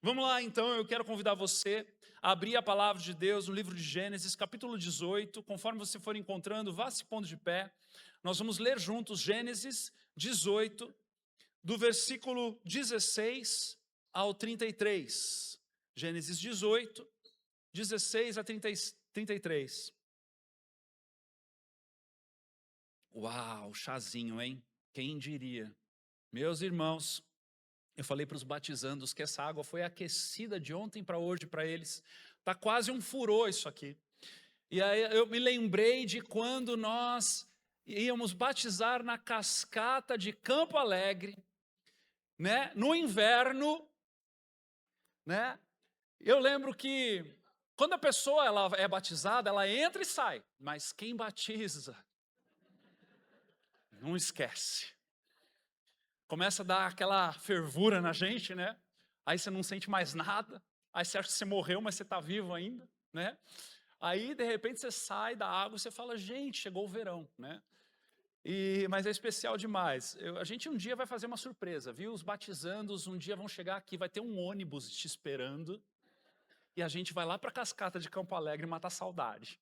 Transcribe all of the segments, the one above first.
Vamos lá, então, eu quero convidar você a abrir a palavra de Deus no livro de Gênesis, capítulo 18. Conforme você for encontrando, vá se pondo de pé. Nós vamos ler juntos Gênesis 18, do versículo 16 ao 33. Gênesis 18, 16 a 33. Uau, chazinho, hein? Quem diria? Meus irmãos, eu falei para os batizandos que essa água foi aquecida de ontem para hoje para eles. Tá quase um furor isso aqui. E aí eu me lembrei de quando nós íamos batizar na cascata de Campo Alegre, né? No inverno, né? Eu lembro que quando a pessoa ela é batizada, ela entra e sai, mas quem batiza não esquece. Começa a dar aquela fervura na gente, né? Aí você não sente mais nada. Aí você acha que você morreu, mas você está vivo ainda, né? Aí, de repente, você sai da água e você fala, gente, chegou o verão, né? Mas é especial demais. A gente um dia vai fazer uma surpresa, viu? Os batizandos um dia vão chegar aqui, vai ter um ônibus te esperando e a gente vai lá para a cascata de Campo Alegre matar saudade.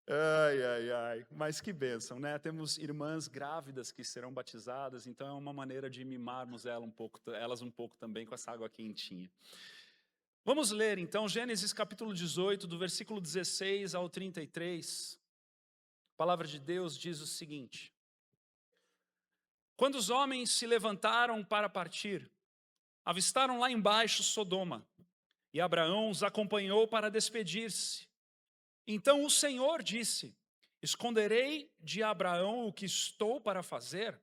Ai, ai, ai, mas que bênção, né? Temos irmãs grávidas que serão batizadas, então é uma maneira de mimarmos elas um pouco também com essa água quentinha. Vamos ler então Gênesis capítulo 18, do versículo 16 ao 33. A palavra de Deus diz o seguinte: Quando os homens se levantaram para partir, avistaram lá embaixo Sodoma, e Abraão os acompanhou para despedir-se. Então o Senhor disse: Esconderei de Abraão o que estou para fazer?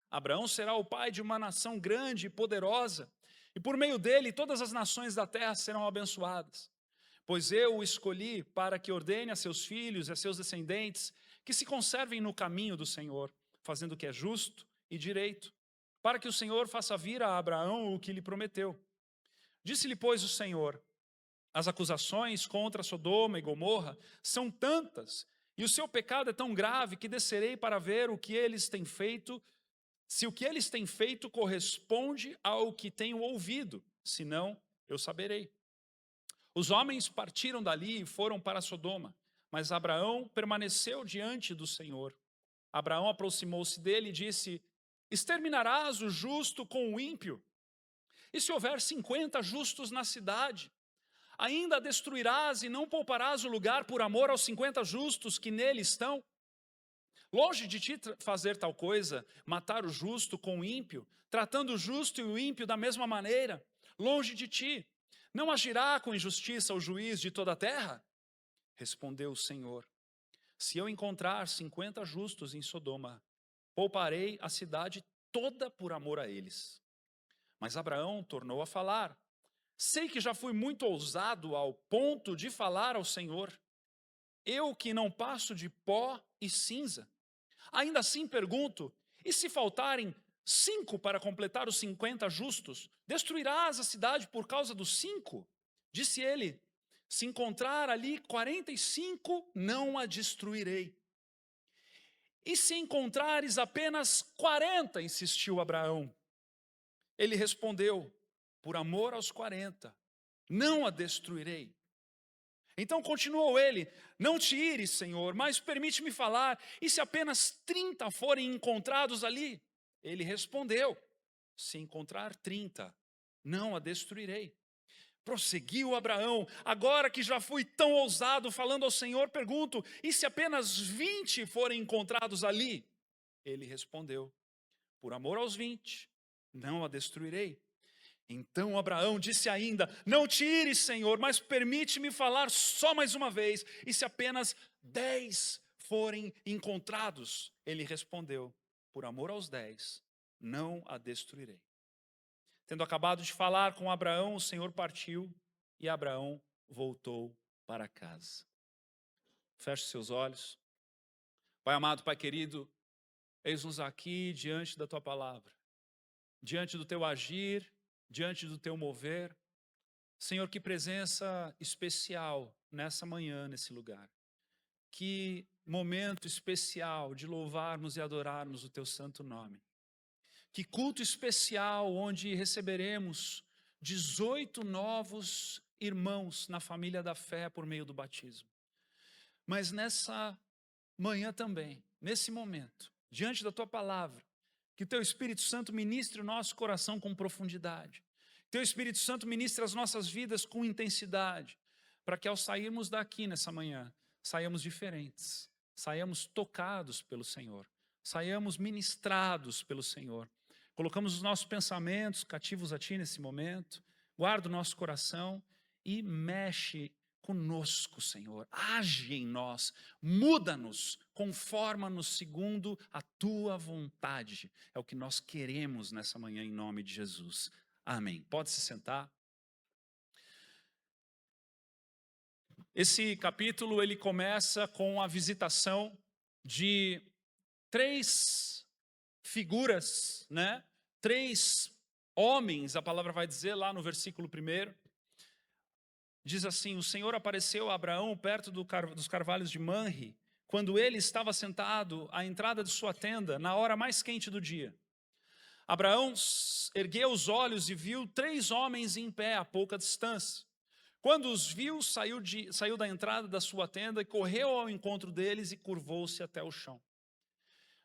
Abraão será o pai de uma nação grande e poderosa, e por meio dele todas as nações da terra serão abençoadas. Pois eu o escolhi para que ordene a seus filhos e a seus descendentes que se conservem no caminho do Senhor, fazendo o que é justo e direito, para que o Senhor faça vir a Abraão o que lhe prometeu. Disse-lhe, pois, o Senhor: As acusações contra Sodoma e Gomorra são tantas, e o seu pecado é tão grave, que descerei para ver o que eles têm feito, se o que eles têm feito corresponde ao que tenho ouvido, senão eu saberei. Os homens partiram dali e foram para Sodoma, mas Abraão permaneceu diante do Senhor. Abraão aproximou-se dele e disse: Exterminarás o justo com o ímpio? E se houver 50 justos na cidade, ainda a destruirás e não pouparás o lugar por amor aos 50 justos que nele estão? Longe de ti fazer tal coisa, matar o justo com o ímpio, tratando o justo e o ímpio da mesma maneira, longe de ti. Não agirá com injustiça o juiz de toda a terra? Respondeu o Senhor: Se eu encontrar 50 justos em Sodoma, pouparei a cidade toda por amor a eles. Mas Abraão tornou a falar: Sei que já fui muito ousado ao ponto de falar ao Senhor. Eu que não passo de pó e cinza. Ainda assim pergunto: e se faltarem 5 para completar os 50 justos, destruirás a cidade por causa dos 5? Disse ele: Se encontrar ali 45, não a destruirei. E se encontrares apenas 40, insistiu Abraão. Ele respondeu: Por amor aos 40, não a destruirei. Então continuou ele: Não te ires, Senhor, mas permite-me falar, e se apenas 30 forem encontrados ali? Ele respondeu: Se encontrar 30, não a destruirei. Prosseguiu Abraão: Agora que já fui tão ousado falando ao Senhor, pergunto: E se apenas 20 forem encontrados ali? Ele respondeu: Por amor aos 20, não a destruirei. Então Abraão disse ainda: Não te ires, Senhor, mas permite-me falar só mais uma vez. E se apenas 10 forem encontrados? Ele respondeu: Por amor aos 10, não a destruirei. Tendo acabado de falar com Abraão, o Senhor partiu e Abraão voltou para casa. Feche seus olhos. Pai amado, Pai querido, eis-nos aqui diante da Tua palavra, diante do Teu agir, diante do Teu mover. Senhor, que presença especial nessa manhã, nesse lugar. Que momento especial de louvarmos e adorarmos o Teu santo nome. Que culto especial onde receberemos 18 novos irmãos na família da fé por meio do batismo. Mas nessa manhã também, nesse momento, diante da tua palavra, que teu Espírito Santo ministre o nosso coração com profundidade. Teu Espírito Santo ministre as nossas vidas com intensidade, para que ao sairmos daqui nessa manhã, saiamos diferentes, saiamos tocados pelo Senhor, saiamos ministrados pelo Senhor. Colocamos os nossos pensamentos cativos a Ti nesse momento, guarda o nosso coração e mexe conosco, Senhor. Age em nós, muda-nos, conforma-nos segundo a Tua vontade. É o que nós queremos nessa manhã em nome de Jesus. Amém. Pode se sentar. Esse capítulo ele começa com a visitação de 3 figuras, né? 3 homens, a palavra vai dizer lá no versículo 1. Diz assim: o Senhor apareceu a Abraão perto dos carvalhos de Manre, quando ele estava sentado à entrada de sua tenda, na hora mais quente do dia. Abraão ergueu os olhos e viu 3 homens em pé a pouca distância. Quando os viu, saiu da entrada da sua tenda e correu ao encontro deles e curvou-se até o chão.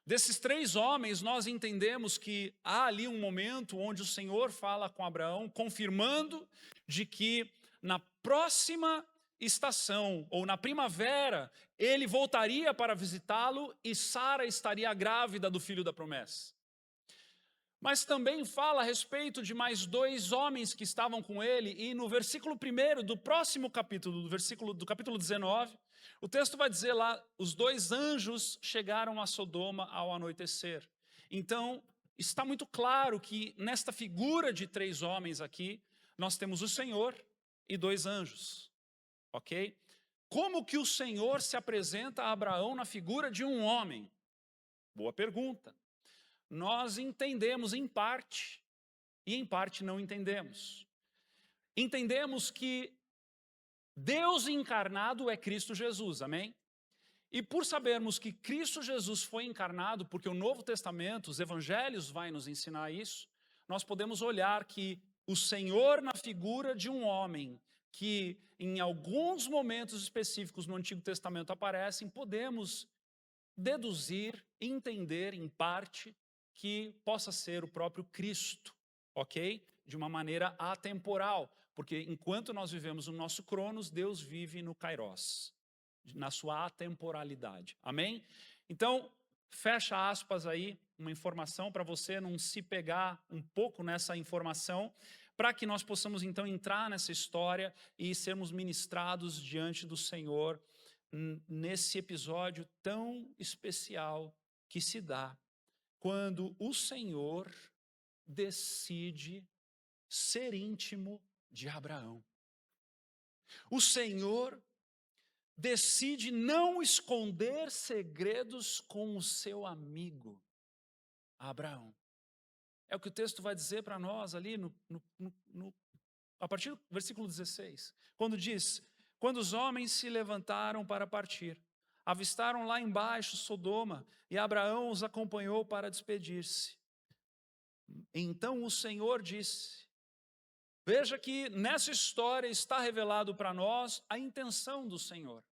Desses 3 homens, nós entendemos que há ali um momento onde o Senhor fala com Abraão, confirmando de que na próxima estação, ou na primavera, ele voltaria para visitá-lo e Sara estaria grávida do filho da promessa. Mas também fala a respeito de mais 2 homens que estavam com ele, e no versículo 1 do próximo capítulo, do capítulo 19, o texto vai dizer lá: os 2 anjos chegaram a Sodoma ao anoitecer. Então, está muito claro que nesta figura de 3 homens aqui, nós temos o Senhor e 2 anjos, ok? Como que o Senhor se apresenta a Abraão na figura de um homem? Boa pergunta. Nós entendemos em parte, e em parte não entendemos. Entendemos que Deus encarnado é Cristo Jesus, amém? E por sabermos que Cristo Jesus foi encarnado, porque o Novo Testamento, os Evangelhos vai nos ensinar isso, nós podemos olhar que o Senhor na figura de um homem, que em alguns momentos específicos no Antigo Testamento aparecem, podemos deduzir, entender em parte, que possa ser o próprio Cristo, ok? De uma maneira atemporal, porque enquanto nós vivemos no nosso Cronos, Deus vive no Kairos, na sua atemporalidade, amém? Então, fecha aspas aí, uma informação para você não se pegar um pouco nessa informação, para que nós possamos então entrar nessa história e sermos ministrados diante do Senhor nesse episódio tão especial que se dá quando o Senhor decide ser íntimo de Abraão. O Senhor decide não esconder segredos com o seu amigo Abraão. É o que o texto vai dizer para nós ali a partir do versículo 16, quando diz: quando os homens se levantaram para partir, avistaram lá embaixo Sodoma, e Abraão os acompanhou para despedir-se. Então o Senhor disse: veja que nessa história está revelado para nós a intenção do Senhor.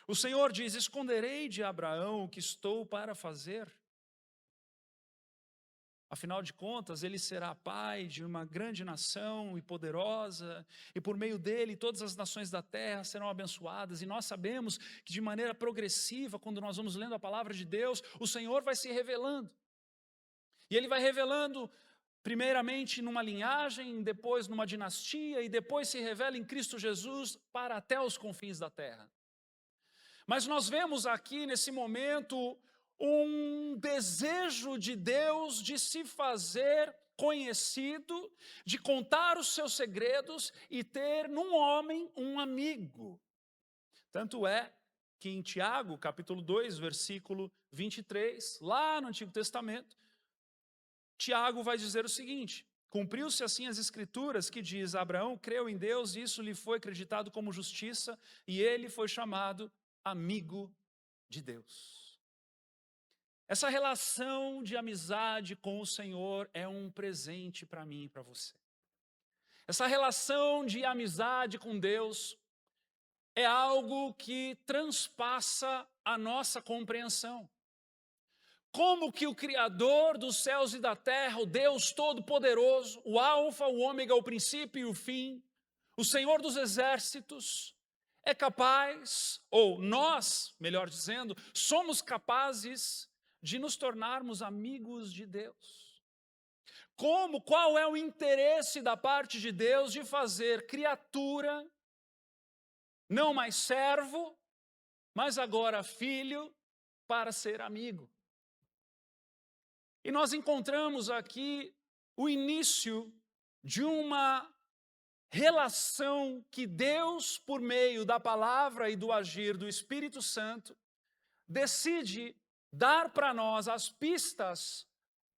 O Senhor diz: esconderei de Abraão o que estou para fazer? Afinal de contas, ele será pai de uma grande nação e poderosa, e por meio dele todas as nações da terra serão abençoadas. E nós sabemos que de maneira progressiva, quando nós vamos lendo a palavra de Deus, o Senhor vai se revelando. E ele vai revelando primeiramente numa linhagem, depois numa dinastia, e depois se revela em Cristo Jesus para até os confins da terra. Mas nós vemos aqui nesse momento um desejo de Deus de se fazer conhecido, de contar os seus segredos e ter num homem um amigo. Tanto é que em Tiago, capítulo 2, versículo 23, lá no Antigo Testamento, Tiago vai dizer o seguinte: cumpriu-se assim as escrituras que diz: Abraão creu em Deus, e isso lhe foi acreditado como justiça, e ele foi chamado amigo de Deus. Essa relação de amizade com o Senhor é um presente para mim e para você. Essa relação de amizade com Deus é algo que transpassa a nossa compreensão. Como que o Criador dos céus e da terra, o Deus Todo-Poderoso, o Alfa, o Ômega, o princípio e o fim, o Senhor dos exércitos, é capaz, ou nós, melhor dizendo, somos capazes de nos tornarmos amigos de Deus? Qual é o interesse da parte de Deus de fazer criatura, não mais servo, mas agora filho, para ser amigo? E nós encontramos aqui o início de uma relação que Deus, por meio da palavra e do agir do Espírito Santo, decide dar para nós as pistas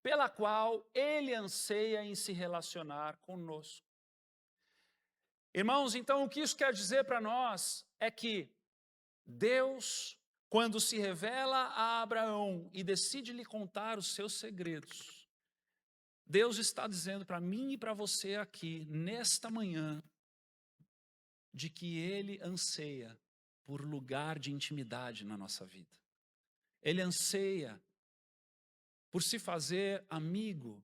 pela qual Ele anseia em se relacionar conosco. Irmãos, então o que isso quer dizer para nós é que Deus, quando se revela a Abraão e decide lhe contar os seus segredos, Deus está dizendo para mim e para você aqui, nesta manhã, de que Ele anseia por lugar de intimidade na nossa vida. Ele anseia por se fazer amigo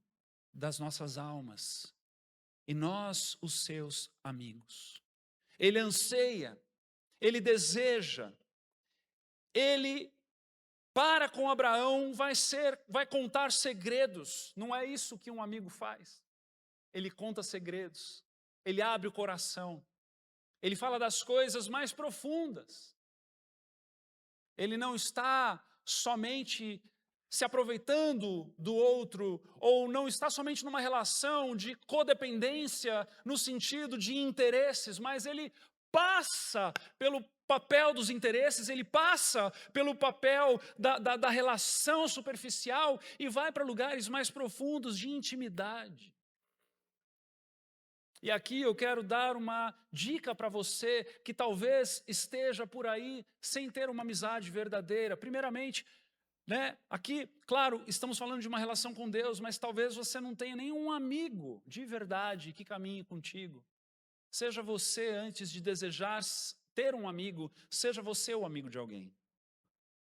das nossas almas, e nós os seus amigos. Ele anseia, ele deseja, ele, para com Abraão, vai contar segredos. Não é isso que um amigo faz. Ele conta segredos, ele abre o coração, ele fala das coisas mais profundas. Ele não está somente se aproveitando do outro, ou não está somente numa relação de codependência no sentido de interesses, mas ele passa pelo papel dos interesses, ele passa pelo papel da relação superficial e vai para lugares mais profundos de intimidade. E aqui eu quero dar uma dica para você que talvez esteja por aí sem ter uma amizade verdadeira. Primeiramente, aqui, claro, estamos falando de uma relação com Deus, mas talvez você não tenha nenhum amigo de verdade que caminhe contigo. Seja você, antes de desejar ter um amigo, seja você o amigo de alguém.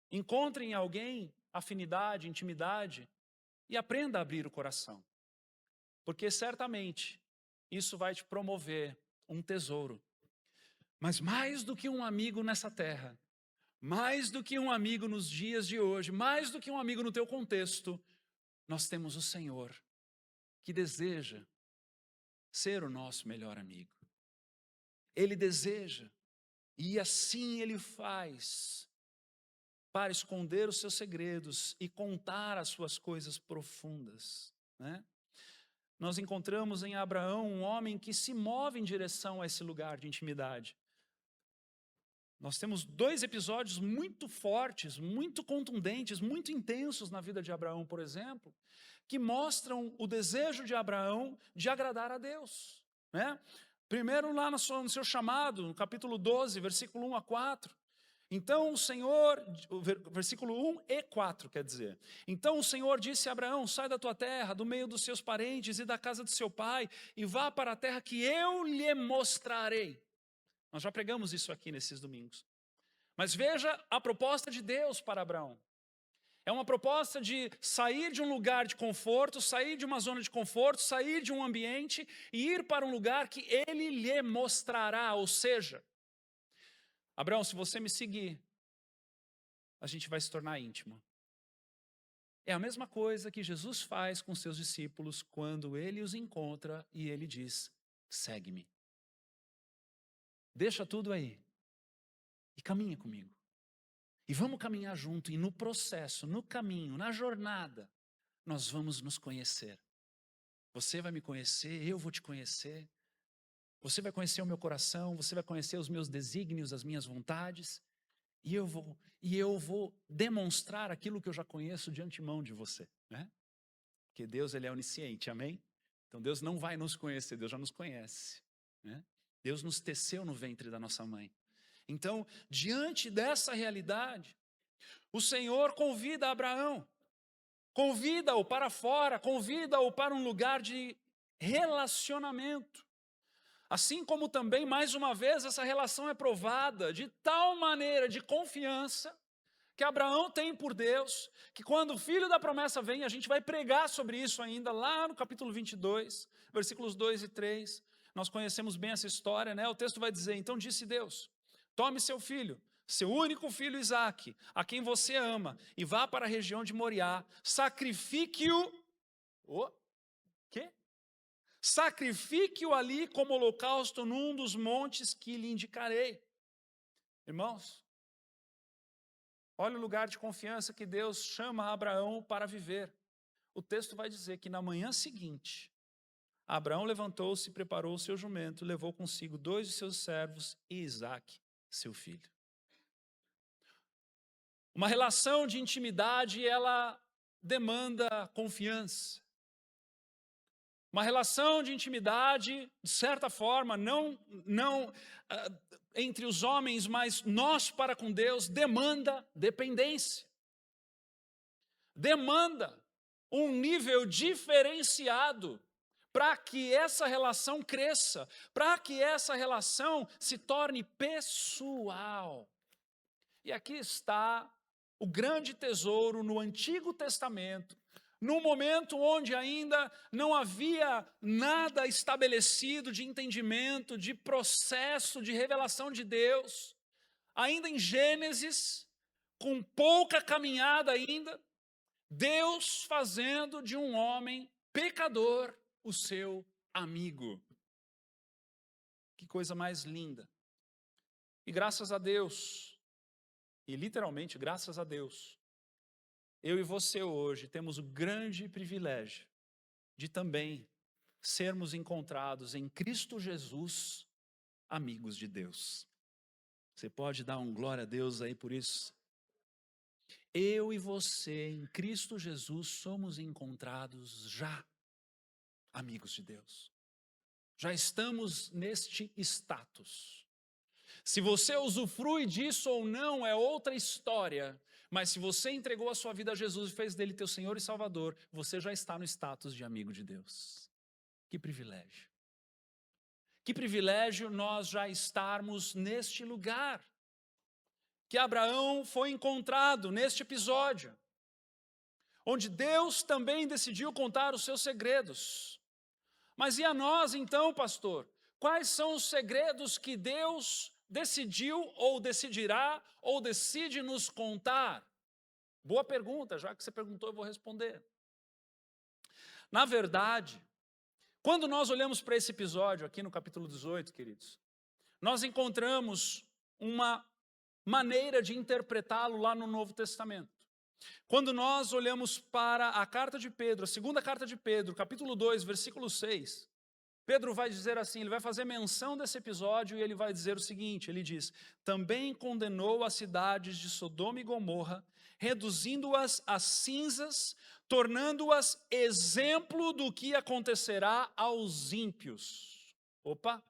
Encontre em alguém afinidade, intimidade e aprenda a abrir o coração. Porque certamente isso vai te promover um tesouro. Mas mais do que um amigo nessa terra, mais do que um amigo nos dias de hoje, mais do que um amigo no teu contexto, nós temos o Senhor, que deseja ser o nosso melhor amigo. Ele deseja, e assim Ele faz, para esconder os seus segredos e contar as suas coisas profundas. Nós encontramos em Abraão um homem que se move em direção a esse lugar de intimidade. Nós temos 2 episódios muito fortes, muito contundentes, muito intensos na vida de Abraão, por exemplo, que mostram o desejo de Abraão de agradar a Deus. Primeiro lá no seu chamado, no capítulo 12, versículo 1 a 4. Então o Senhor, versículo 1 e 4 quer dizer. Então o Senhor disse a Abraão, sai da tua terra, do meio dos seus parentes e da casa de seu pai, e vá para a terra que eu lhe mostrarei. Nós já pregamos isso aqui nesses domingos. Mas veja a proposta de Deus para Abraão. É uma proposta de sair de um lugar de conforto, sair de uma zona de conforto, sair de um ambiente e ir para um lugar que Ele lhe mostrará. Ou seja, Abraão, se você me seguir, a gente vai se tornar íntimo. É a mesma coisa que Jesus faz com seus discípulos quando Ele os encontra e Ele diz, segue-me. Deixa tudo aí e caminha comigo. E vamos caminhar junto, e no processo, no caminho, na jornada, nós vamos nos conhecer. Você vai me conhecer, eu vou te conhecer. Você vai conhecer o meu coração, você vai conhecer os meus desígnios, as minhas vontades. E eu vou demonstrar aquilo que eu já conheço de antemão de você. Porque Deus, Ele é onisciente, amém? Então Deus não vai nos conhecer, Deus já nos conhece. Deus nos teceu no ventre da nossa mãe. Então, diante dessa realidade, o Senhor convida Abraão, convida-o para fora, convida-o para um lugar de relacionamento. Assim como também, mais uma vez, essa relação é provada de tal maneira de confiança que Abraão tem por Deus, que quando o filho da promessa vem, a gente vai pregar sobre isso ainda, lá no capítulo 22, versículos 2 e 3. Nós conhecemos bem essa história, né? O texto vai dizer: então disse Deus, tome seu filho, seu único filho Isaque, a quem você ama, e vá para a região de Moriá, sacrifique-o. O quê? Sacrifique-o ali como holocausto num dos montes que lhe indicarei. Irmãos, olha o lugar de confiança que Deus chama Abraão para viver. O texto vai dizer que na manhã seguinte, Abraão levantou-se, preparou o seu jumento, levou consigo 2 de seus servos e Isaque, seu filho. Uma relação de intimidade, ela demanda confiança. Uma relação de intimidade, de certa forma, não entre os homens, mas nós para com Deus, demanda dependência. Demanda um nível diferenciado para que essa relação cresça, para que essa relação se torne pessoal. E aqui está o grande tesouro no Antigo Testamento, num momento onde ainda não havia nada estabelecido de entendimento, de processo, de revelação de Deus, ainda em Gênesis, com pouca caminhada ainda, Deus fazendo de um homem pecador o seu amigo. Que coisa mais linda. E graças a Deus, e literalmente graças a Deus, eu e você hoje temos o grande privilégio de também sermos encontrados em Cristo Jesus, amigos de Deus. Você pode dar um glória a Deus aí por isso? Eu e você, em Cristo Jesus, somos encontrados já amigos de Deus. Já estamos neste status. Se você usufrui disso ou não é outra história, mas se você entregou a sua vida a Jesus e fez dele teu Senhor e Salvador, você já está no status de amigo de Deus. Que privilégio. Que privilégio nós já estarmos neste lugar que Abraão foi encontrado neste episódio, onde Deus também decidiu contar os seus segredos. Mas e a nós então, pastor? Quais são os segredos que Deus decidiu ou decidirá ou decide nos contar? Boa pergunta, já que você perguntou eu vou responder. Na verdade, quando nós olhamos para esse episódio aqui no capítulo 18, queridos, nós encontramos uma maneira de interpretá-lo lá no Novo Testamento. Quando nós olhamos para a carta de Pedro, a segunda carta de Pedro, capítulo 2, versículo 6, Pedro vai dizer assim, ele vai fazer menção desse episódio e ele vai dizer o seguinte, ele diz: também condenou as cidades de Sodoma e Gomorra, reduzindo-as a cinzas, tornando-as exemplo do que acontecerá aos ímpios. Opa!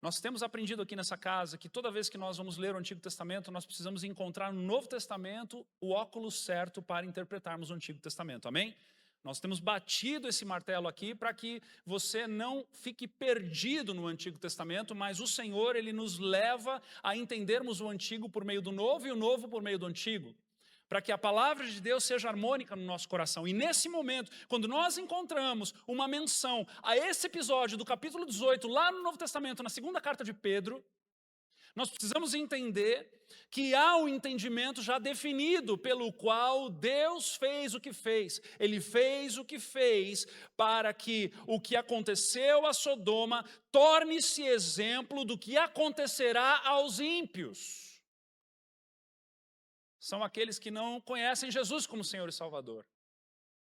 Nós temos aprendido aqui nessa casa que toda vez que nós vamos ler o Antigo Testamento, nós precisamos encontrar no Novo Testamento o óculos certo para interpretarmos o Antigo Testamento, amém? Nós temos batido esse martelo aqui para que você não fique perdido no Antigo Testamento, mas o Senhor, Ele nos leva a entendermos o Antigo por meio do Novo e o Novo por meio do Antigo, para que a palavra de Deus seja harmônica no nosso coração. E nesse momento, quando nós encontramos uma menção a esse episódio do capítulo 18, lá no Novo Testamento, na segunda carta de Pedro, nós precisamos entender que há um entendimento já definido pelo qual Deus fez o que fez. Ele fez o que fez para que o que aconteceu a Sodoma torne-se exemplo do que acontecerá aos ímpios. São aqueles que não conhecem Jesus como Senhor e Salvador.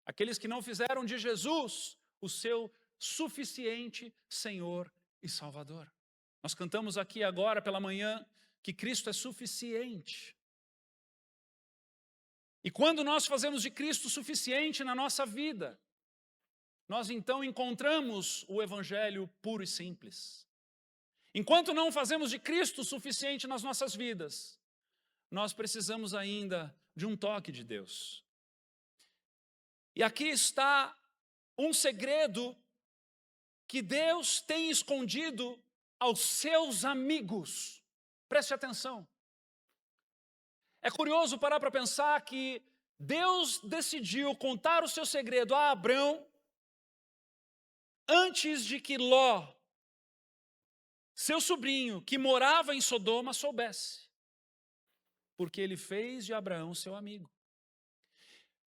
Aqueles que não fizeram de Jesus o seu suficiente Senhor e Salvador. Nós cantamos aqui agora pela manhã que Cristo é suficiente. E quando nós fazemos de Cristo suficiente na nossa vida, nós então encontramos o Evangelho puro e simples. Enquanto não fazemos de Cristo suficiente nas nossas vidas, nós precisamos ainda de um toque de Deus. E aqui está um segredo que Deus tem escondido aos seus amigos. Preste atenção. É curioso parar para pensar que Deus decidiu contar o seu segredo a Abrão antes de que Ló, seu sobrinho, que morava em Sodoma, soubesse. Porque ele fez de Abraão seu amigo.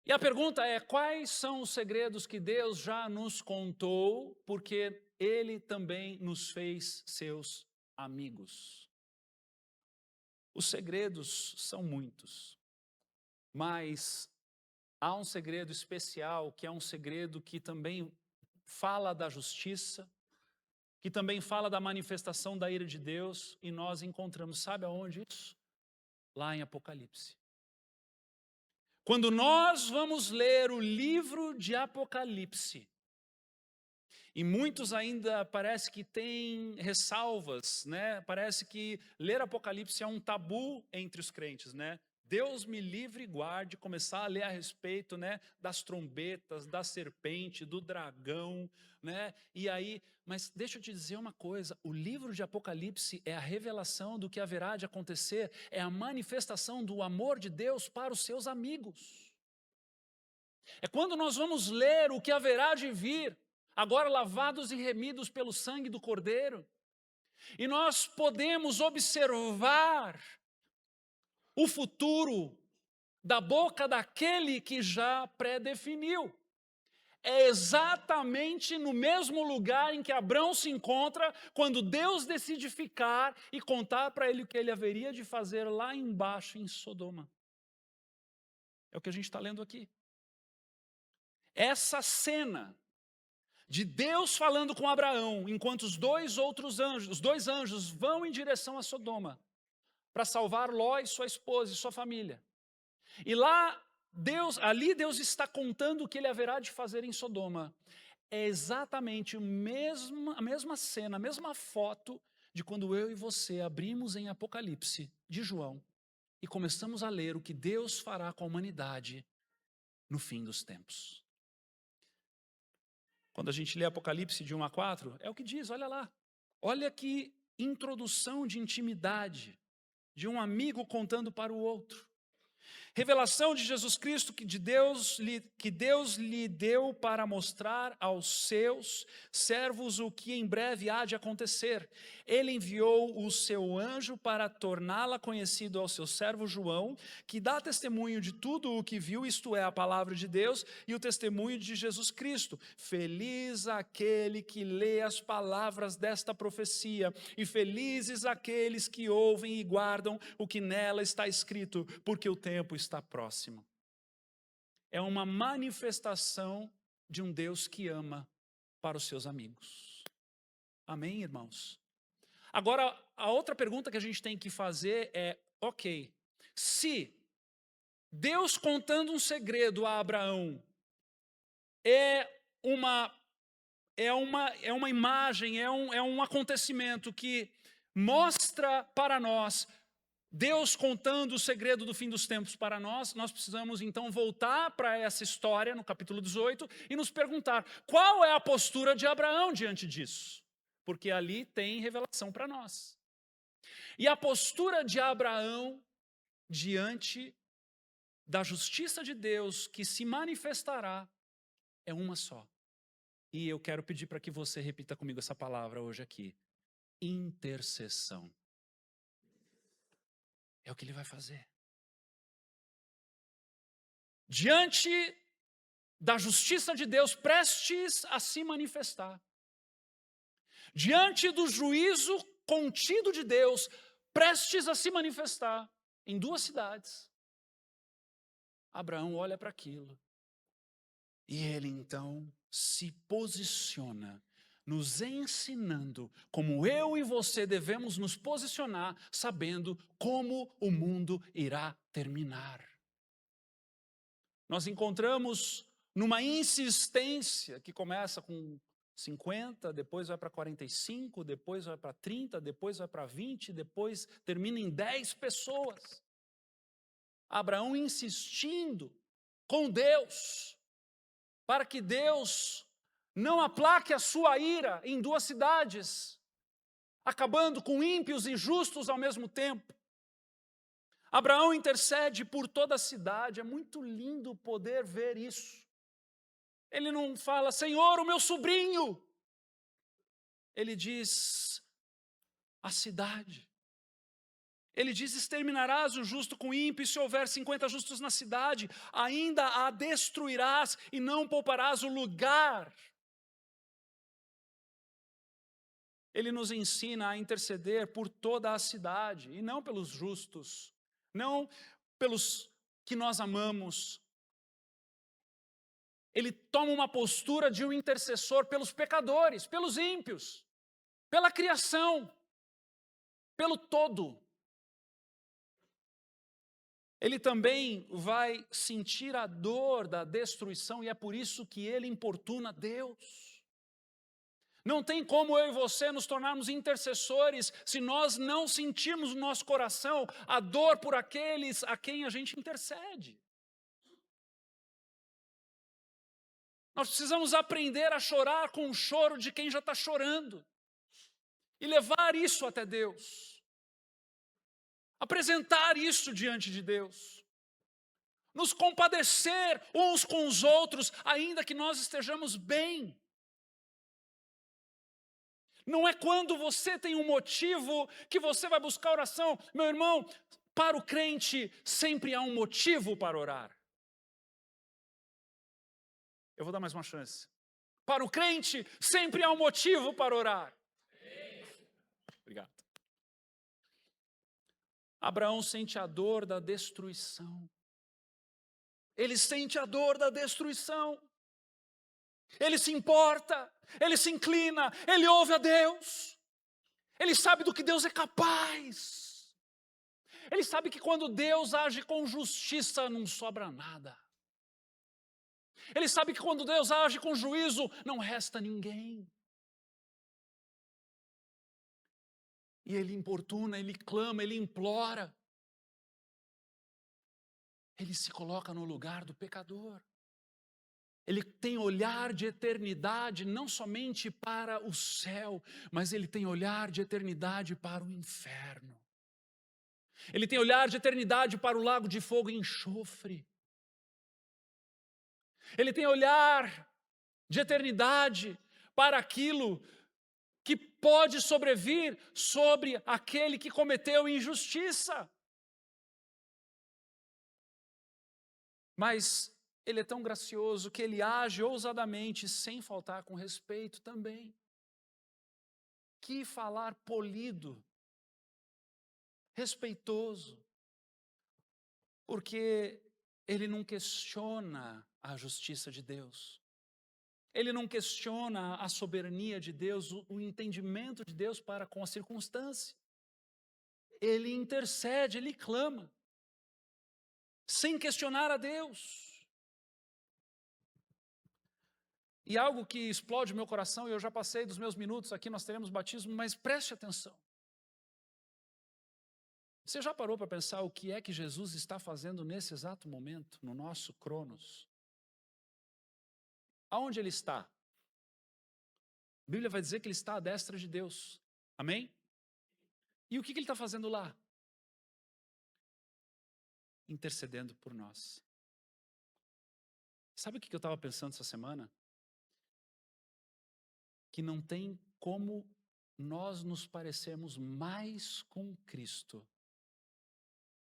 E a pergunta é, quais são os segredos que Deus já nos contou, porque Ele também nos fez seus amigos? Os segredos são muitos, mas há um segredo especial, que é um segredo que também fala da justiça, que também fala da manifestação da ira de Deus, e nós encontramos, sabe aonde isso? Lá em Apocalipse. Quando nós vamos ler o livro de Apocalipse, e muitos ainda parece que têm ressalvas, né? Parece que ler Apocalipse é um tabu entre os crentes, né? Deus me livre e guarde começar a ler a respeito, né, das trombetas, da serpente, do dragão, né? E aí, mas deixa eu te dizer uma coisa, o livro de Apocalipse é a revelação do que haverá de acontecer, é a manifestação do amor de Deus para os seus amigos. É quando nós vamos ler o que haverá de vir, agora lavados e remidos pelo sangue do Cordeiro, e nós podemos observar o futuro da boca daquele que já predefiniu. É exatamente no mesmo lugar em que Abrão se encontra quando Deus decide ficar e contar para ele o que ele haveria de fazer lá embaixo em Sodoma. É o que a gente está lendo aqui. Essa cena de Deus falando com Abraão, enquanto os dois anjos vão em direção a Sodoma para salvar Ló e sua esposa e sua família. E lá ali Deus está contando o que ele haverá de fazer em Sodoma. É exatamente a mesma cena, a mesma foto de quando eu e você abrimos em Apocalipse de João e começamos a ler o que Deus fará com a humanidade no fim dos tempos. Quando a gente lê Apocalipse de 1 a 4, é o que diz, olha lá. Olha que introdução de intimidade, de um amigo contando para o outro. Revelação de Jesus Cristo que Deus lhe deu para mostrar aos seus servos o que em breve há de acontecer. Ele enviou o seu anjo para torná-la conhecido ao seu servo João, que dá testemunho de tudo o que viu, isto é, a palavra de Deus e o testemunho de Jesus Cristo. Feliz aquele que lê as palavras desta profecia, e felizes aqueles que ouvem e guardam o que nela está escrito, porque o tempo está próximo. É uma manifestação de um Deus que ama para os seus amigos. Amém, irmãos? Agora, a outra pergunta que a gente tem que fazer é, ok, se Deus contando um segredo a Abraão é uma imagem, é um acontecimento que mostra para nós Deus contando o segredo do fim dos tempos para nós, nós precisamos então voltar para essa história no capítulo 18 e nos perguntar qual é a postura de Abraão diante disso, porque ali tem revelação para nós. E a postura de Abraão diante da justiça de Deus que se manifestará é uma só. E eu quero pedir para que você repita comigo essa palavra hoje aqui: intercessão. É o que ele vai fazer. Diante da justiça de Deus prestes a se manifestar, diante do juízo contido de Deus prestes a se manifestar em duas cidades, Abraão olha para aquilo e ele então se posiciona, nos ensinando como eu e você devemos nos posicionar, sabendo como o mundo irá terminar. Nós encontramos numa insistência que começa com 50, depois vai para 45, depois vai para 30, depois vai para 20, depois termina em 10 pessoas. Abraão insistindo com Deus, para que Deus não aplaque a sua ira em 2 cidades, acabando com ímpios e justos ao mesmo tempo. Abraão intercede por toda a cidade, é muito lindo poder ver isso. Ele não fala, Senhor, o meu sobrinho. Ele diz, a cidade. Ele diz, exterminarás o justo com o ímpio, e se houver 50 justos na cidade, ainda a destruirás e não pouparás o lugar. Ele nos ensina a interceder por toda a cidade, e não pelos justos, não pelos que nós amamos. Ele toma uma postura de um intercessor pelos pecadores, pelos ímpios, pela criação, pelo todo. Ele também vai sentir a dor da destruição e é por isso que ele importuna Deus. Não tem como eu e você nos tornarmos intercessores se nós não sentirmos no nosso coração a dor por aqueles a quem a gente intercede. Nós precisamos aprender a chorar com o choro de quem já está chorando e levar isso até Deus. Apresentar isso diante de Deus. Nos compadecer uns com os outros, ainda que nós estejamos bem. Não é quando você tem um motivo que você vai buscar oração. Meu irmão, para o crente sempre há um motivo para orar. Eu vou dar mais uma chance. Para o crente sempre há um motivo para orar. Obrigado. Abraão sente a dor da destruição. Ele sente a dor da destruição. Ele se importa, ele se inclina, ele ouve a Deus. Ele sabe do que Deus é capaz. Ele sabe que quando Deus age com justiça não sobra nada. Ele sabe que quando Deus age com juízo não resta ninguém. E ele importuna, ele clama, ele implora. Ele se coloca no lugar do pecador. Ele tem olhar de eternidade não somente para o céu, mas ele tem olhar de eternidade para o inferno. Ele tem olhar de eternidade para o lago de fogo e enxofre. Ele tem olhar de eternidade para aquilo que pode sobrevir sobre aquele que cometeu injustiça. Mas ele é tão gracioso que ele age ousadamente, sem faltar com respeito também. Que falar polido, respeitoso, porque ele não questiona a justiça de Deus. Ele não questiona a soberania de Deus, o entendimento de Deus para com a circunstância. Ele intercede, ele clama, sem questionar a Deus. E algo que explode o meu coração, e eu já passei dos meus minutos aqui, nós teremos batismo, mas preste atenção. Você já parou para pensar o que é que Jesus está fazendo nesse exato momento, no nosso Cronos? Aonde ele está? A Bíblia vai dizer que ele está à destra de Deus. Amém? E o que ele está fazendo lá? Intercedendo por nós. Sabe o que eu estava pensando essa semana? Que não tem como nós nos parecermos mais com Cristo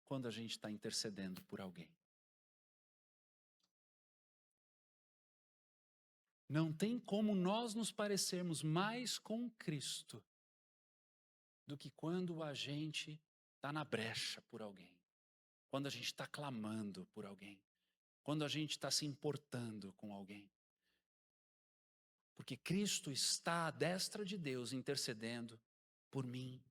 quando a gente está intercedendo por alguém. Não tem como nós nos parecermos mais com Cristo do que quando a gente está na brecha por alguém, quando a gente está clamando por alguém, quando a gente está se importando com alguém. Porque Cristo está à destra de Deus intercedendo por mim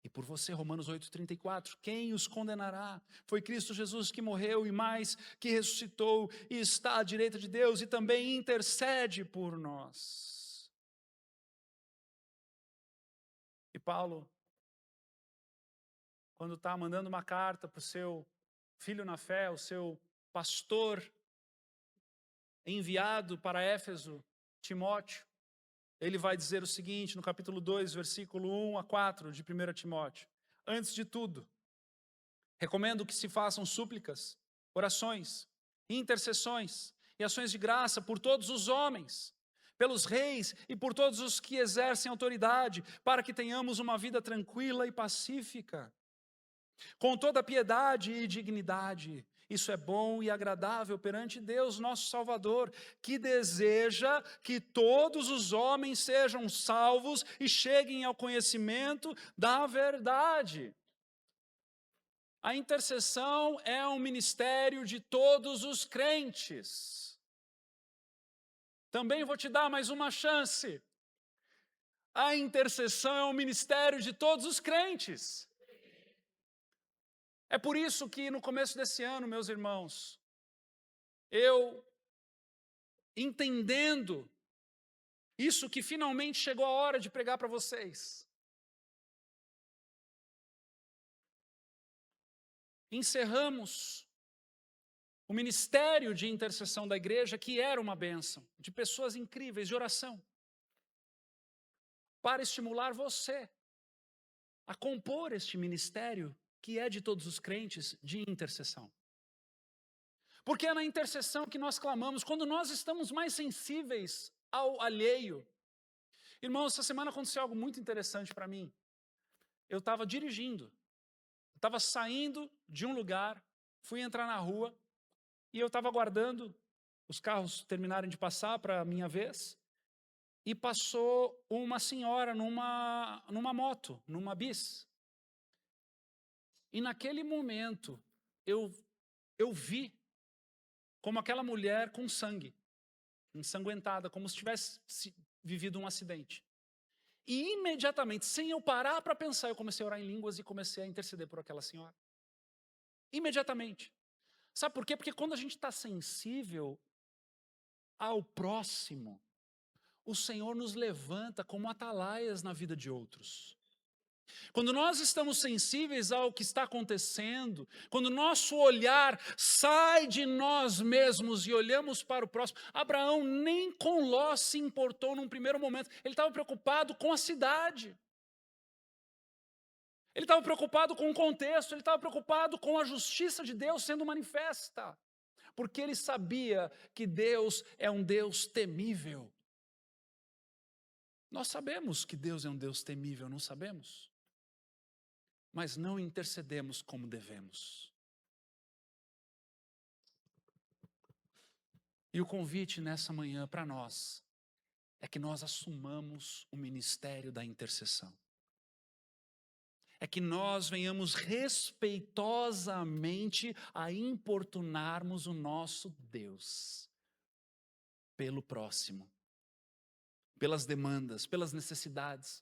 e por você. Romanos 8,34. Quem os condenará? Foi Cristo Jesus que morreu e mais, que ressuscitou e está à direita de Deus e também intercede por nós. E Paulo, quando está mandando uma carta para o seu filho na fé, o seu pastor enviado para Éfeso, Timóteo, ele vai dizer o seguinte, no capítulo 2, versículo 1 a 4 de 1 Timóteo. Antes de tudo, recomendo que se façam súplicas, orações, intercessões e ações de graça por todos os homens, pelos reis e por todos os que exercem autoridade, para que tenhamos uma vida tranquila e pacífica, com toda piedade e dignidade. Isso é bom e agradável perante Deus, nosso Salvador, que deseja que todos os homens sejam salvos e cheguem ao conhecimento da verdade. A intercessão é um ministério de todos os crentes. Também vou te dar mais uma chance. A intercessão é um ministério de todos os crentes. É por isso que no começo desse ano, meus irmãos, eu, entendendo isso, que finalmente chegou a hora de pregar para vocês, encerramos o ministério de intercessão da igreja, que era uma bênção, de pessoas incríveis, de oração, para estimular você a compor este ministério, que é de todos os crentes, de intercessão. Porque é na intercessão que nós clamamos, quando nós estamos mais sensíveis ao alheio. Irmãos, essa semana aconteceu algo muito interessante para mim. Eu estava dirigindo, estava saindo de um lugar, fui entrar na rua, e eu estava aguardando os carros terminarem de passar para a minha vez, e passou uma senhora numa moto, numa bis. E naquele momento, eu vi como aquela mulher com sangue, ensanguentada, como se tivesse vivido um acidente. E imediatamente, sem eu parar para pensar, eu comecei a orar em línguas e comecei a interceder por aquela senhora. Imediatamente. Sabe por quê? Porque quando a gente está sensível ao próximo, o Senhor nos levanta como atalaias na vida de outros. Quando nós estamos sensíveis ao que está acontecendo, quando nosso olhar sai de nós mesmos e olhamos para o próximo, Abraão nem com Ló se importou num primeiro momento, ele estava preocupado com a cidade. Ele estava preocupado com o contexto, ele estava preocupado com a justiça de Deus sendo manifesta, porque ele sabia que Deus é um Deus temível. Nós sabemos que Deus é um Deus temível, não sabemos? Mas não intercedemos como devemos. E o convite nessa manhã para nós é que nós assumamos o ministério da intercessão. É que nós venhamos respeitosamente a importunarmos o nosso Deus pelo próximo, pelas demandas, pelas necessidades.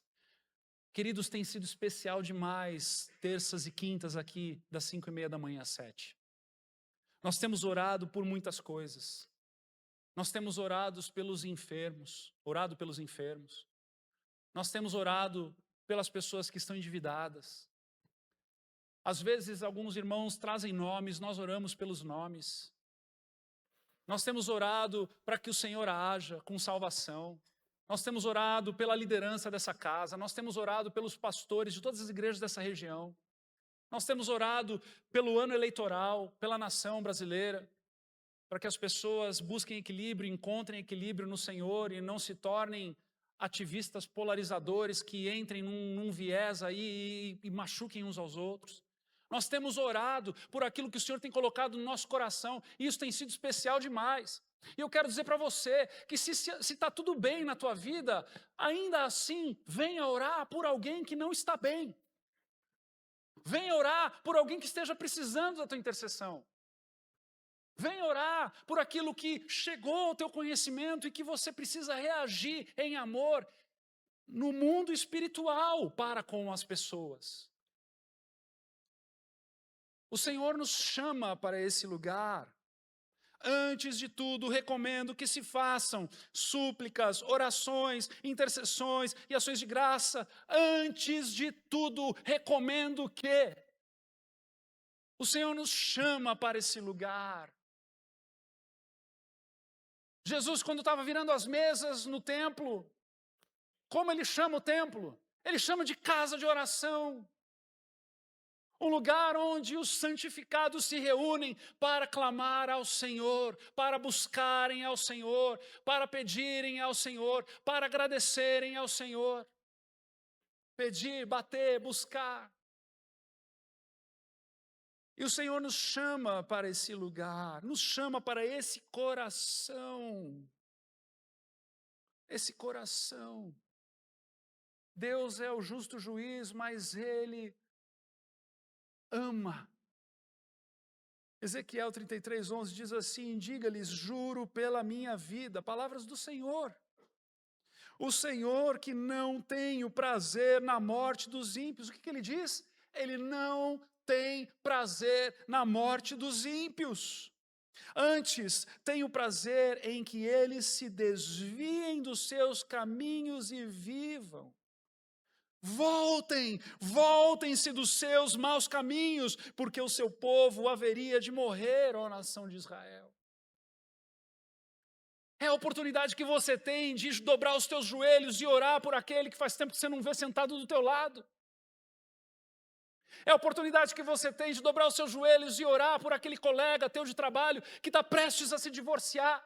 Queridos, tem sido especial demais, terças e quintas aqui, das 5:30 da manhã às 7. Nós temos orado por muitas coisas. Nós temos orado pelos enfermos. Nós temos orado pelas pessoas que estão endividadas. Às vezes, alguns irmãos trazem nomes, nós oramos pelos nomes. Nós temos orado para que o Senhor haja com salvação. Nós temos orado pela liderança dessa casa, nós temos orado pelos pastores de todas as igrejas dessa região. Nós temos orado pelo ano eleitoral, pela nação brasileira, para que as pessoas busquem equilíbrio, encontrem equilíbrio no Senhor e não se tornem ativistas polarizadores que entrem num viés aí e machuquem uns aos outros. Nós temos orado por aquilo que o Senhor tem colocado no nosso coração, e isso tem sido especial demais. E eu quero dizer para você que se está tudo bem na tua vida, ainda assim, venha orar por alguém que não está bem. Venha orar por alguém que esteja precisando da tua intercessão. Venha orar por aquilo que chegou ao teu conhecimento e que você precisa reagir em amor no mundo espiritual para com as pessoas. O Senhor nos chama para esse lugar. Antes de tudo, recomendo que se façam súplicas, orações, intercessões e ações de graça. Antes de tudo, recomendo que o Senhor nos chama para esse lugar. Jesus, quando estava virando as mesas no templo, Como ele chama o templo? Ele chama de casa de oração. Um lugar onde os santificados se reúnem para clamar ao Senhor, para buscarem ao Senhor, para pedirem ao Senhor, para agradecerem ao Senhor. Pedir, bater, buscar. E o Senhor nos chama para esse lugar, nos chama para esse coração. Esse coração. Deus é o justo juiz, mas Ele ama. Ezequiel 33:11 diz assim: diga-lhes, juro pela minha vida, palavras do Senhor. O Senhor que não tem o prazer na morte dos ímpios. O que ele diz? Ele não tem prazer na morte dos ímpios. Antes, tem o prazer em que eles se desviem dos seus caminhos e vivam. Voltem-se dos seus maus caminhos, porque o seu povo haveria de morrer, ó nação de Israel. É a oportunidade que você tem de dobrar os teus joelhos e orar por aquele que faz tempo que você não vê sentado do teu lado. É a oportunidade que você tem de dobrar os seus joelhos e orar por aquele colega teu de trabalho que está prestes a se divorciar.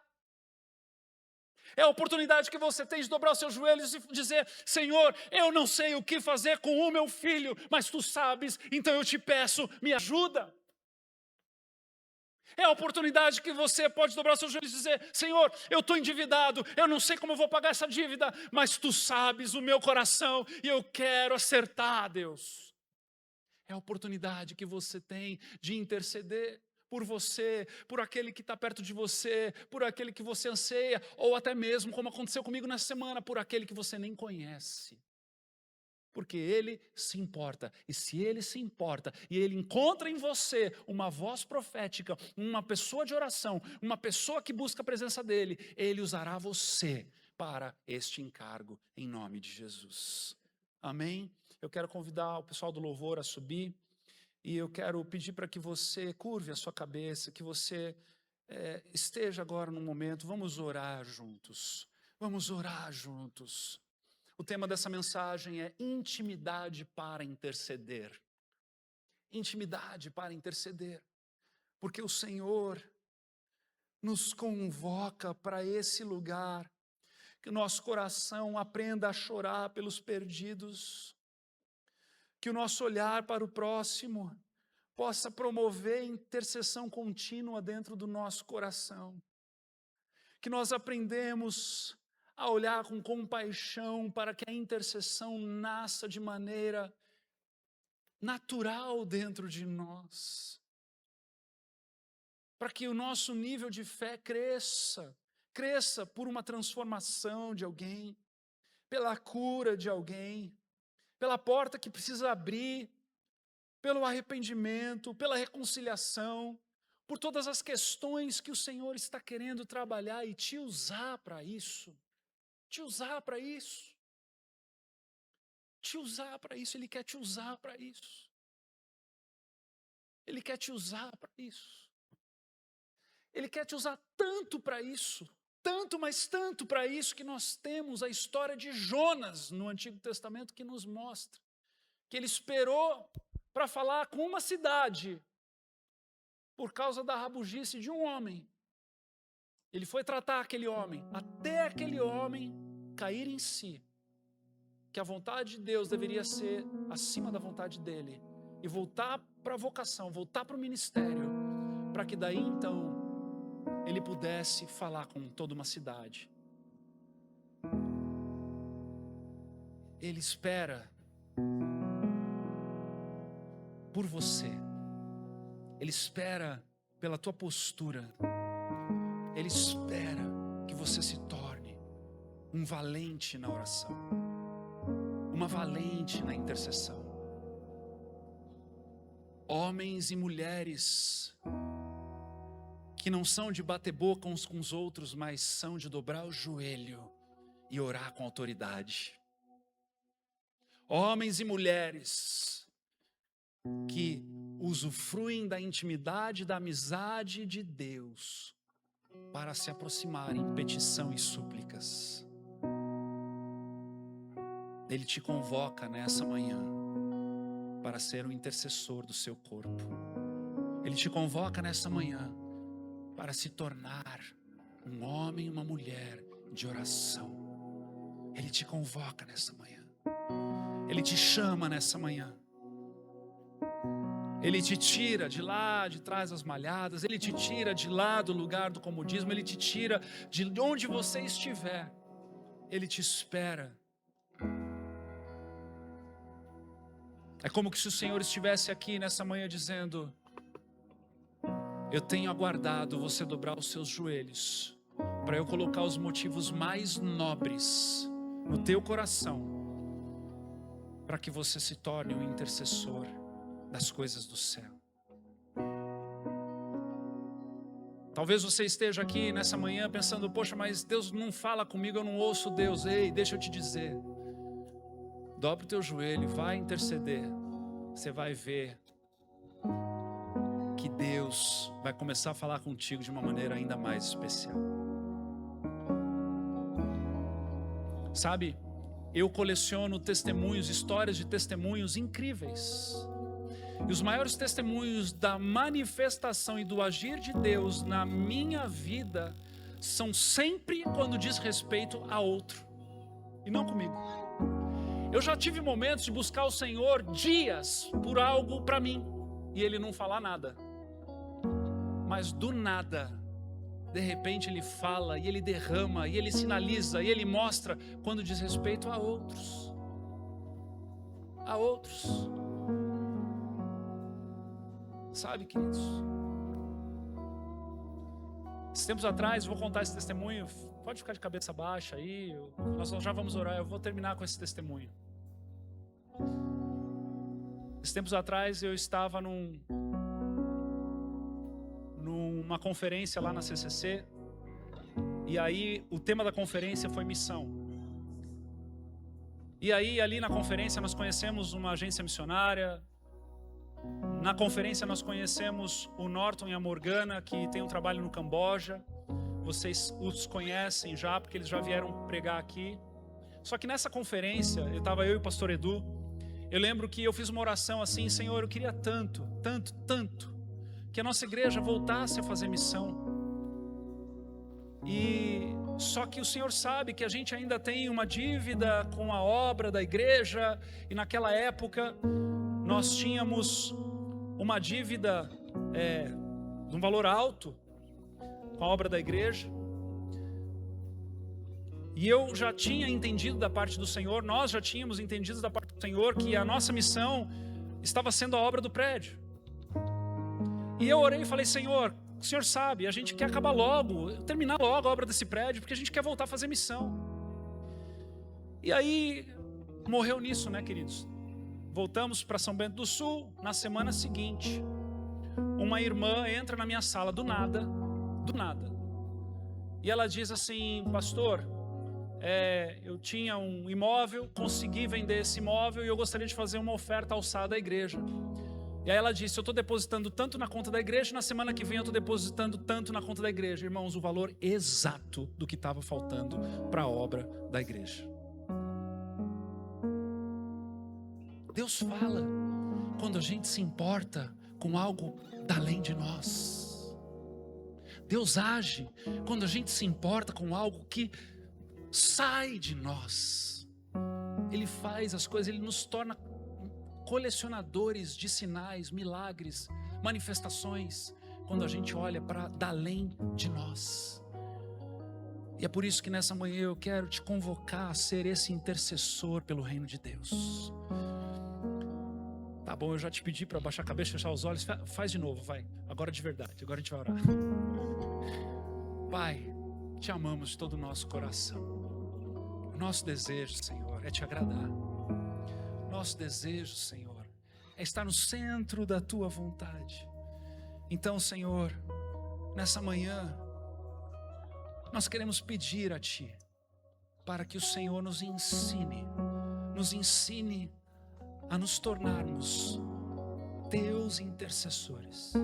É a oportunidade que você tem de dobrar os seus joelhos e dizer: Senhor, eu não sei o que fazer com o meu filho, mas Tu sabes, então eu te peço, me ajuda. É a oportunidade que você pode dobrar os seus joelhos e dizer: Senhor, eu estou endividado, eu não sei como eu vou pagar essa dívida, mas Tu sabes o meu coração e eu quero acertar, Deus. É a oportunidade que você tem de interceder por você, por aquele que está perto de você, por aquele que você anseia, ou até mesmo, como aconteceu comigo nessa semana, por aquele que você nem conhece. Porque Ele se importa, e se Ele se importa, e Ele encontra em você uma voz profética, uma pessoa de oração, uma pessoa que busca a presença dEle, Ele usará você para este encargo, em nome de Jesus. Amém? Eu quero convidar o pessoal do louvor a subir, e eu quero pedir para que você curve a sua cabeça, que você esteja agora no momento, vamos orar juntos, vamos orar juntos. O tema dessa mensagem é intimidade para interceder. Intimidade para interceder. Porque o Senhor nos convoca para esse lugar, que o nosso coração aprenda a chorar pelos perdidos, que o nosso olhar para o próximo possa promover intercessão contínua dentro do nosso coração, que nós aprendemos a olhar com compaixão para que a intercessão nasça de maneira natural dentro de nós, para que o nosso nível de fé cresça por uma transformação de alguém, pela cura de alguém, pela porta que precisa abrir, pelo arrependimento, pela reconciliação, por todas as questões que o Senhor está querendo trabalhar e te usar para isso. Te usar para isso. Te usar para isso. Ele quer te usar para isso. Ele quer te usar para isso. Ele quer te usar tanto para isso. Tanto, mas tanto para isso, que nós temos a história de Jonas no Antigo Testamento que nos mostra que ele esperou para falar com uma cidade por causa da rabugice de um homem. Ele foi tratar aquele homem, até aquele homem cair em si, que a vontade de Deus deveria ser acima da vontade dele, e voltar para a vocação, voltar para o ministério, para que daí então ele pudesse falar com toda uma cidade. Ele espera por você, Ele espera pela tua postura, Ele espera que você se torne um valente na oração, uma valente na intercessão. Homens e mulheres que não são de bater boca uns com os outros, mas são de dobrar o joelho e orar com autoridade. Homens e mulheres que usufruem da intimidade, da amizade de Deus para se aproximarem em petição e súplicas. Ele te convoca nessa manhã para ser um intercessor do seu corpo. Ele te convoca nessa manhã para se tornar um homem e uma mulher de oração. Ele te convoca nessa manhã. Ele te chama nessa manhã. Ele te tira de lá de trás das malhadas. Ele te tira de lá do lugar do comodismo. Ele te tira de onde você estiver. Ele te espera. É como se o Senhor estivesse aqui nessa manhã dizendo: eu tenho aguardado você dobrar os seus joelhos para eu colocar os motivos mais nobres no teu coração, para que você se torne um intercessor das coisas do céu. Talvez você esteja aqui nessa manhã pensando: poxa, mas Deus não fala comigo, eu não ouço Deus. Ei, deixa eu te dizer, dobra o teu joelho, vai interceder. Você vai ver que Deus vai começar a falar contigo de uma maneira ainda mais especial. Sabe, eu coleciono testemunhos, histórias de testemunhos incríveis. E os maiores testemunhos da manifestação e do agir de Deus na minha vida são sempre quando diz respeito a outro, e não comigo. Eu já tive momentos de buscar o Senhor dias por algo para mim, e Ele não falar nada. Mas do nada, de repente Ele fala, e Ele derrama, e Ele sinaliza, e Ele mostra quando diz respeito a outros. A outros. Sabe, queridos? Esses tempos atrás, vou contar esse testemunho. Pode ficar de cabeça baixa aí. Nós já vamos orar. Eu vou terminar com esse testemunho. Esses tempos atrás, eu estava numa conferência lá na CCC. E aí, o tema da conferência foi missão. E aí, ali na conferência, nós conhecemos uma agência missionária. Na conferência nós conhecemos o Norton e a Morgana, que tem um trabalho no Camboja. Vocês os conhecem já, porque eles já vieram pregar aqui. Só que nessa conferência, eu e o pastor Edu, eu lembro que eu fiz uma oração assim: Senhor, eu queria tanto, tanto, tanto, que a nossa igreja voltasse a fazer missão. E só que o Senhor sabe que a gente ainda tem uma dívida com a obra da igreja, e naquela época nós tínhamos uma dívida de um valor alto com a obra da igreja. E eu já tinha entendido da parte do Senhor, nós já tínhamos entendido da parte do Senhor que a nossa missão estava sendo a obra do prédio. E eu orei e falei: Senhor, o Senhor sabe, a gente quer acabar logo, terminar logo a obra desse prédio, porque a gente quer voltar a fazer missão. E aí, morreu nisso, né, queridos? Voltamos para São Bento do Sul. Na semana seguinte, uma irmã entra na minha sala do nada, e ela diz assim: pastor, eu tinha um imóvel, consegui vender esse imóvel e eu gostaria de fazer uma oferta alçada à igreja. E aí ela disse: eu estou depositando tanto na conta da igreja, na semana que vem eu estou depositando tanto na conta da igreja. Irmãos, o valor exato do que estava faltando para a obra da igreja. Deus fala quando a gente se importa com algo da além de nós. Deus age quando a gente se importa com algo que sai de nós. Ele faz as coisas, Ele nos torna colecionadores de sinais, milagres, manifestações, quando a gente olha para da além de nós. E é por isso que nessa manhã eu quero te convocar a ser esse intercessor pelo reino de Deus. Tá bom, eu já te pedi para baixar a cabeça, fechar os olhos. Faz de novo, vai. Agora de verdade, agora a gente vai orar. Pai, te amamos de todo o nosso coração. O nosso desejo, Senhor, é te agradar. O nosso desejo, Senhor, é estar no centro da tua vontade. Então, Senhor, nessa manhã, nós queremos pedir a Ti, para que o Senhor nos ensine a nos tornarmos teus intercessores.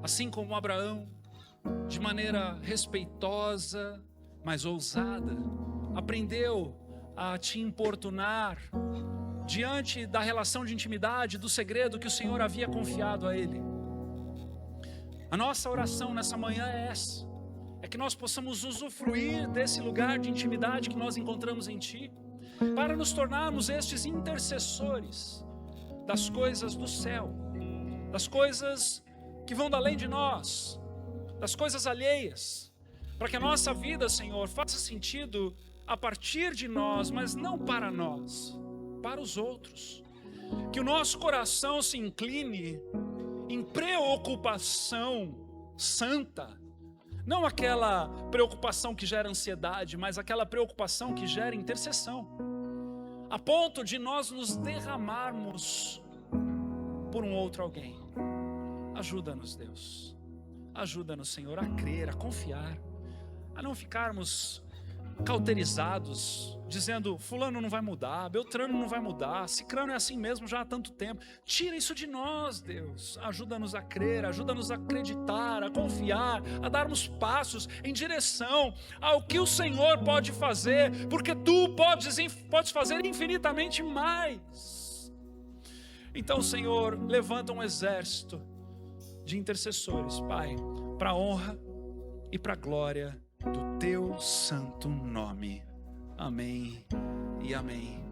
Assim como Abraão, de maneira respeitosa, mas ousada, aprendeu a te importunar diante da relação de intimidade, do segredo que o Senhor havia confiado a ele. A nossa oração nessa manhã é essa, é que nós possamos usufruir desse lugar de intimidade que nós encontramos em Ti, para nos tornarmos estes intercessores das coisas do céu, das coisas que vão além de nós, das coisas alheias, para que a nossa vida, Senhor, faça sentido a partir de nós, mas não para nós, para os outros. Que o nosso coração se incline em preocupação santa, não aquela preocupação que gera ansiedade, mas aquela preocupação que gera intercessão, a ponto de nós nos derramarmos por um outro alguém. Ajuda-nos, Deus, ajuda-nos, Senhor, a crer, a confiar, a não ficarmos cauterizados, dizendo, fulano não vai mudar, Beltrano não vai mudar, Cicrano é assim mesmo já há tanto tempo. Tira isso de nós, Deus. Ajuda-nos a crer, ajuda-nos a acreditar, a confiar, a darmos passos em direção ao que o Senhor pode fazer, porque Tu podes fazer infinitamente mais. Então, Senhor, levanta um exército de intercessores, Pai, para a honra e para a glória do Teu santo nome. Amém e amém.